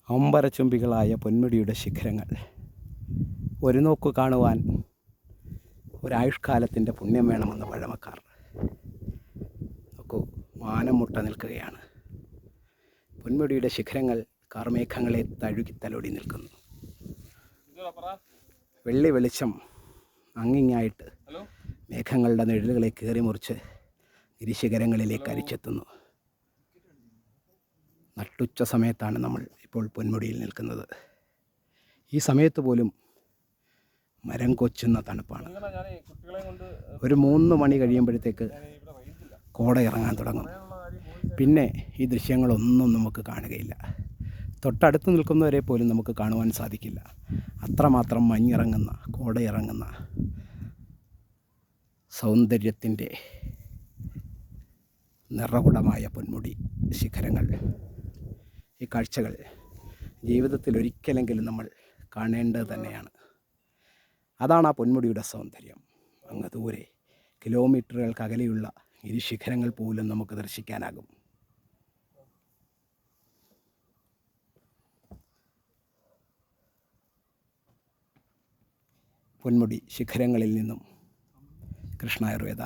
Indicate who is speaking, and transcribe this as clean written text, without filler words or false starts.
Speaker 1: അമ്പരചുംബികളായ പൊന്മുടിയുടെ ശിഖരങ്ങൾ ഒരു നോക്കു കാണുവാൻ ഒരായുഷ്കാലത്തിൻ്റെ പുണ്യം വേണമെന്ന് പഴമക്കാർ. നോക്കൂ, മാനം മുട്ട നിൽക്കുകയാണ്. പൊന്മുടിയുടെ ശിഖരങ്ങൾ കാർമേഘങ്ങളെ തഴുകി നിൽക്കുന്നു. വെള്ളി വെളിച്ചം അങ്ങിങ്ങായിട്ട് മേഘങ്ങളുടെ നിഴലുകളെ കീറി മുറിച്ച് ഗിരിശിഖരങ്ങളിലേക്ക് അരിച്ചെത്തുന്നു. നട്ടുച്ച സമയത്താണ് നമ്മൾ ഇപ്പോൾ പൊന്മുടിയിൽ നിൽക്കുന്നത്. ഈ സമയത്ത് പോലും മരം കൊച്ചുന്ന തണുപ്പാണ്. ഒരു 3 മണി കഴിയുമ്പോഴത്തേക്ക് കോട ഇറങ്ങാൻ തുടങ്ങും. പിന്നെ ഈ ദൃശ്യങ്ങളൊന്നും നമുക്ക് കാണുകയില്ല. തൊട്ടടുത്ത് നിൽക്കുന്നവരെ പോലും നമുക്ക് കാണുവാൻ സാധിക്കില്ല. അത്രമാത്രം മഞ്ഞിറങ്ങുന്ന, കോടയിറങ്ങുന്ന സൗന്ദര്യത്തിൻ്റെ നിറകുടമായ പൊന്മുടി ശിഖരങ്ങൾ. ഈ കാഴ്ചകൾ ജീവിതത്തിൽ ഒരിക്കലെങ്കിലും നമ്മൾ കാണേണ്ടത് തന്നെയാണ്. അതാണ് ആ പൊന്മുടിയുടെ സൗന്ദര്യം. അങ്ങ് ദൂരെ കിലോമീറ്ററുകൾക്ക് അകലെയുള്ള ഇരു ശിഖരങ്ങൾ പോലും നമുക്ക് ദർശിക്കാനാകും. പൊന്മുടി ശിഖരങ്ങളിൽ നിന്നും കൃഷ്ണ ആയുർവേദ